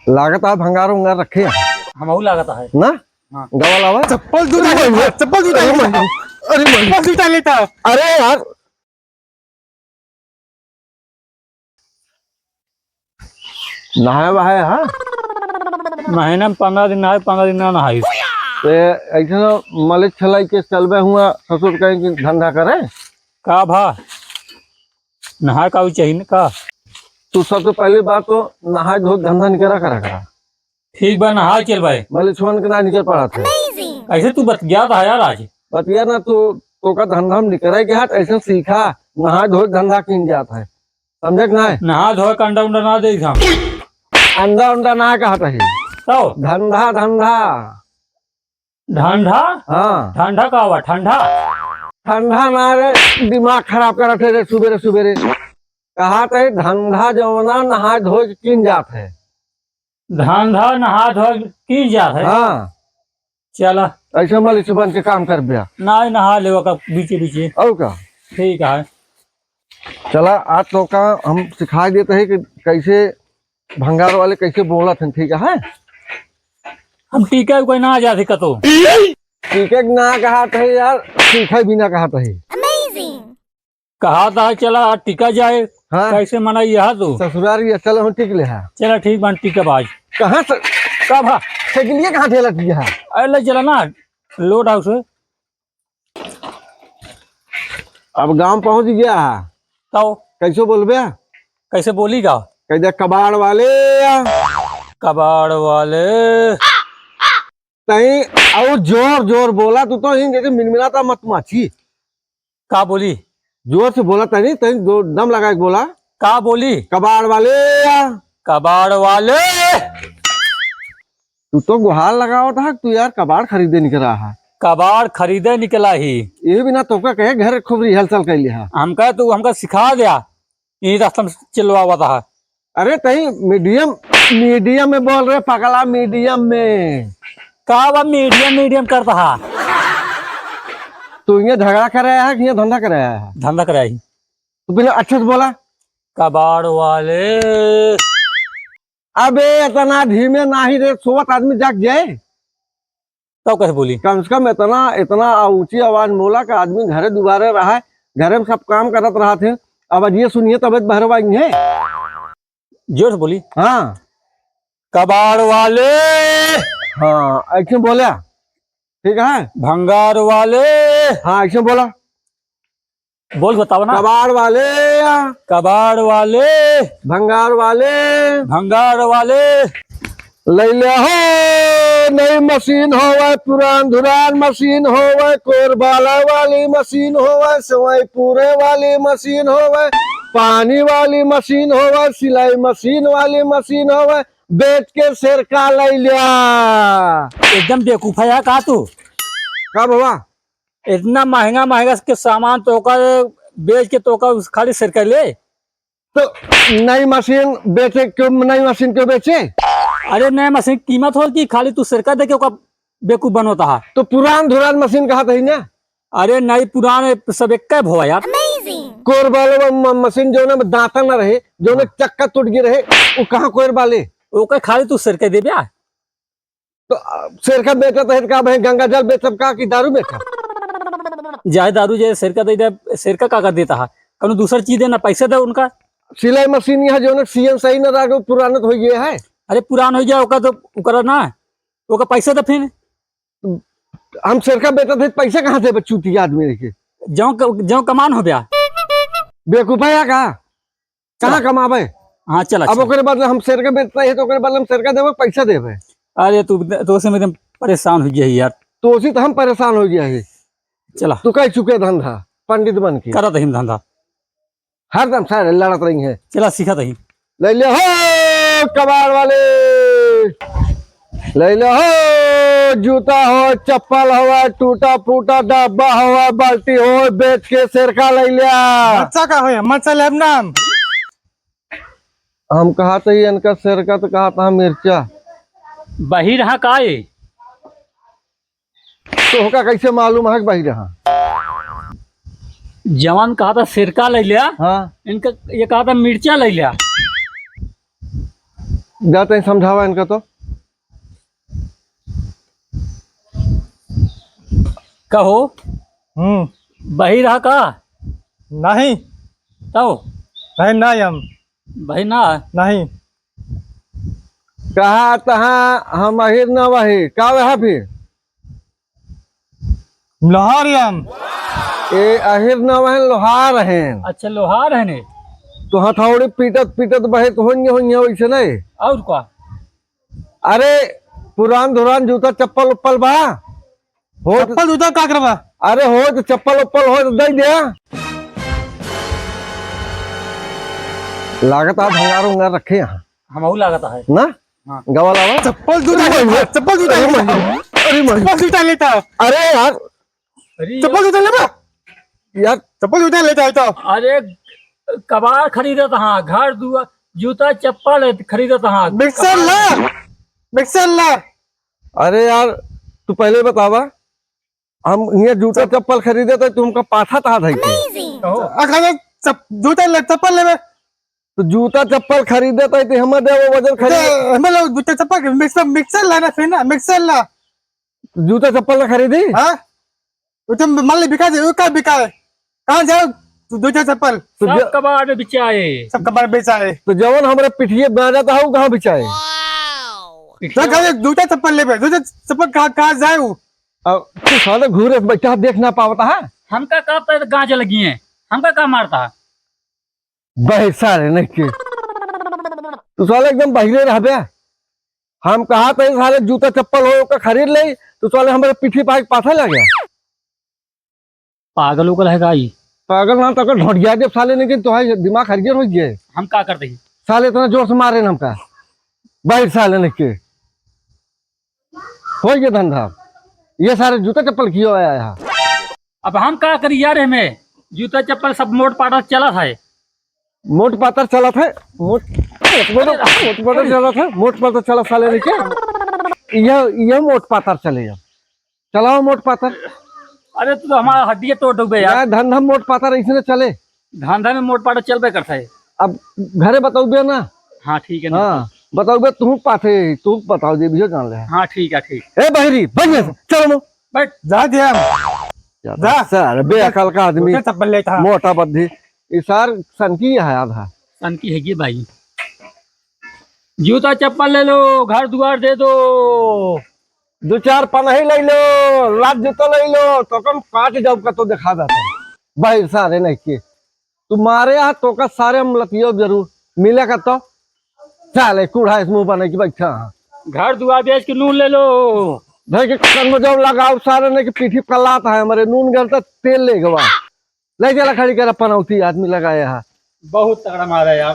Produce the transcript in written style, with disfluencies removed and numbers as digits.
लागत है भंगार उंगार रखे हैं हम लागत है ना। हाँ। गवा लावा चप्पल जूता लेता। अरे यार नहाए वहाए हाँ महीना में 15 दिन नहाए 15 दिन ना नहाई। तो ऐसे मलिक छलाई के चलबे हुआ ससुर कहीं कि धंधा करे का भा नहा का चाहिए का। तू सबसे पहली बात तो नहाए धो धंधा निकला करा ठीक बा नहा चल भाई। मलिक छुअन के ना निकल पड़ा था ऐसे तू बत गया था यार आज। बतिया ना तो का धंधा में निकले के हाथ ऐसे सीखा नहा धो धंधा किन जाता है समझे कि ना। नहा धोए का अंडा उंडा ना दे हम अंडा उंडा ना कहता है तो धंधा धंधा ठंडा। हाँ ठंडा का हुआ ठंडा। ठंडा ना रे दिमाग खराब कर रखे रे सुबेरे सुबेरे कहा थे धंधा जवना नहा धो किन जात है। धंधा नहा धोए की जात है। हाँ चला ऐसे मलिक बन के काम कर दिया ना नहा ले का बीचे बीचे। और का ठीक है चला आज तो का हम सिखा देते हैं कि कैसे भंगार वाले कैसे बोला थे ठीक है। हम टीका कोई ना जाते कतो ठीक है ना कहा था यार सीखे भी ना कहा था कहा था चला टीका जाए। हाँ कैसे मना यहाँ तो ससुरारी है, चलो हम टिक ले है चला ठीक बन टीका बाज कहाँ से कब हा लिए कहाँ ठेला दिया है। अरे चला ना लोड हाउस है अब गांव पहुंच गया है तो कैसे बोलबे कैसे बोलीगा। कह दे कबाड़ वाले कबाड़ वाले कहीं और जोर जोर बोला तू तो जैसे मिनमिनाता मत माछी का बोली जोर से बोला तनी तनी दो दम लगा के बोला का बोली कबाड़ वाले कबाड़ वाले। तू तो गुहार लगाओ था तू यार कबाड़ खरीदे निकल रहा है। कबाड़ खरीदे निकला ही ये बिना तो का कहे घर खूब रिहर्सल कर लिया हमका तू हमका सिखा दिया यही रास्ता में चलवा हुआ था। अरे तही मीडियम मीडियम में बोल रहे पगला मीडियम में का बा मीडियम मीडियम करता है। तू ये झगड़ा कराया है कि ये धंधा कराया है। धंधा कराई तू पहले अच्छे से बोला कबाड़ वाले। अबे इतना धीमे ना ही रे सोवत आदमी जाग जाए तो कैसे बोली कम से कम इतना इतना ऊंची आवाज में बोला कि आदमी घरे दुबारे रहा है घरे में सब काम करत रहा थे। अब ये सुनिए तबियत बहरवाई है। जोर से बोली हाँ कबाड़ वाले। हाँ ऐसे बोला ठीक है। भंगार वाले। हाँ ऐसे बोला बोल बताओ ना कबाड़ वाले कबाड़ वाले भंगार वाले भंगार वाले। ले ले हो नई मशीन होवे पुरान धुरान मशीन होवे कोरबाला वाली मशीन होवे सवाई पूरे वाली मशीन होवे पानी वाली मशीन होवे सिलाई मशीन वाली मशीन होवे बेच के सिरका ले लिया। एकदम बेवकूफ है का तू। कब हुआ इतना महंगा महंगा के सामान तो का बेच के तो का खाली सिर कर ले। तो नई मशीन बेचे क्यों नई मशीन क्यों बेचे। अरे नया मशीन कीमत हो कि खाली तू सिरका दे के ओका बेवकूफ बनोता है। तो पुरान धुरान मशीन कहा था ना। अरे नई पुराने सब एक भोवा यार। कोरबाले मशीन जो ना दांता न रहे जो ना चक्का टूट गई रहे वो कहाँ कोरबाले ओके खाली तू सिर के दे ब्या। तो सिर का बेचा तो का भाई गंगा जल बेचब का कि दारू बेचा जाए दारू जाए सिर का दे सिर का काका देता है कौन दूसरा चीज देना पैसे दे उनका। सिलाई मशीन यहाँ जो ना सीएन सही न रहा पुराना तो हो गया है। अरे पुरान हो जाए ओका तो ओकरा ना ओका पैसे दे फिर। हम सिर का बेचा थे पैसे कहाँ से चूती आदमी के जो कमान हो गया बेवकूफा या कहाँ कमावे। हाँ चला अब ओकरे बाद हम सिर का बेचता है तो ओकरे बाद हम सिर का देवे पैसा देवे। अरे तू तो से मैं परेशान हो गया यार। तो उसी तो हम परेशान हो गया है। चला तू कह चुके धंधा पंडित बन के करा दही धंधा हरदम सारे लड़त रही है। चला सीखा दही ले ले हो कबाड़ वाले ले ले हो जूता हो चप्पल हो टूटा फूटा डब्बा हो बाल्टी हो बेच के सिरका ले लिया। मरचा का हो मरचा लेब नाम हम कहा था इनका सिरका तो कहा था मिर्चा बही रहा का ये तो होगा कैसे मालूम है कि भाई रहा। जवान कहा था सिरका ले लिया। हाँ इनका ये कहा था मिर्चा ले लिया। जाते हैं समझावा इनका तो। कहो बही रहा का नहीं तो नहीं नहीं हम बही ना नहीं कहा तहाँ हम अहिर न वही का वह फिर लाहौर हम ए अहिर न वह लोहार हैं। अच्छा लोहार है ने तो हथौड़ी पीटत पीटत बहे होंगे वैसे नहीं। और क्या अरे पुरान धुरान जूता चप्पल उप्पल बा हो चप्पल जूता का करवा अरे हो तो चप्पल उप्पल हो तो दे दिया। लागत आप भंगार उंगार रखे यहाँ हम लागत है ना। हाँ। गवाल आवा चप्पल जूता चप्पल जूता अरे चप्पल जूता लेता अरे यार अरे चप्पल जूता लेता यार चप्पल जूता लेता है तो अरे कबाड़ खरीदत हाँ घर दुआ जूता चप्पल खरीदत हाँ मिक्सर ला अरे यार तू पहले बतावा हम ये जूता चप्पल खरीदे थे तुमका पाथा था धाई के। जूता ले चप्पल ले तो जूता चप्पल खरीदे थे तो हम दे वो वजन खरीद हमें लोग जूता चप्पल मिक्सर लाना फिर ना मिक्सर ला जूता चप्पल ना खरीदी। हाँ वो तो मान ली बिका दे का बिका है कहाँ जाओ जूता चप्पल सब कबाड़ में बिचाए सब कबाड़ बेचा है तो जवन हमारे पिठिए गाजा था वो कहाँ बिचाए। जूता चप्पल ले जूता चप्पल कहाँ जाए वो अब तू साले घूरे बैठा देख ना पावता है। हमका का गांज लगी है हमका का मारता है बहे सारे नहीं के तू साले एकदम बहिरे रह बे। हम कहा था साले जूता चप्पल हो का खरीद ले तो साले हमारे पीठी पाथा लग गया। पागल उगल है गाई पागल ना तो ढोट गया जब साले नहीं तो दिमाग हरियर हो गया हम का करते ही साले इतना जोर से मारे न हमका बाहर साले नहीं के हो गया धंधा। ये सारे जूता चप्पल क्यों आया है। अब हम का करी यार हमें जूता चप्पल सब मोट पाटा चला था मोट पातर चला था मोट पातर चला था मोट पातर चला साले नहीं के यह मोट पातर चले अब चलाओ मोट पातर। अरे तू तो हमारा हड्डी तोड़ दोगे यार धंधा मोट पातर ऐसे चले धंधा में मोट पाटा चलबे करता है। अब घरे बताओ ना। हाँ ठीक है ना हाँ बताओ तू पाथे तू बताओ दे भी जान ले। हाँ ठीक है ठीक ए बहरी बन चलो बैठ जा दिया जा सर बेअकल का आदमी जूता चप्पल लेता मोटा बद्धी इसार सनकी है आधा सन की है भाई जूता चप्पल ले लो घर द्वार दे दो दो चार पनही ले लो लात जूता ले लो तो कम काट जब का तो दिखा देता भाई सारे नहीं के तुम्हारे यहाँ तो का सारे हम लतियो जरूर मिलेगा तो चले कूड़ा इस मुंह बने की बैठा घर दुआर बेच के नून ले लो भाई के कन में जब लगाओ सारे ने की पीठी कलाता है हमारे नून गलता तेल ले गवा ले चला खड़ी कर पनौती आदमी लगाया है। बहुत तगड़ा मारा यार।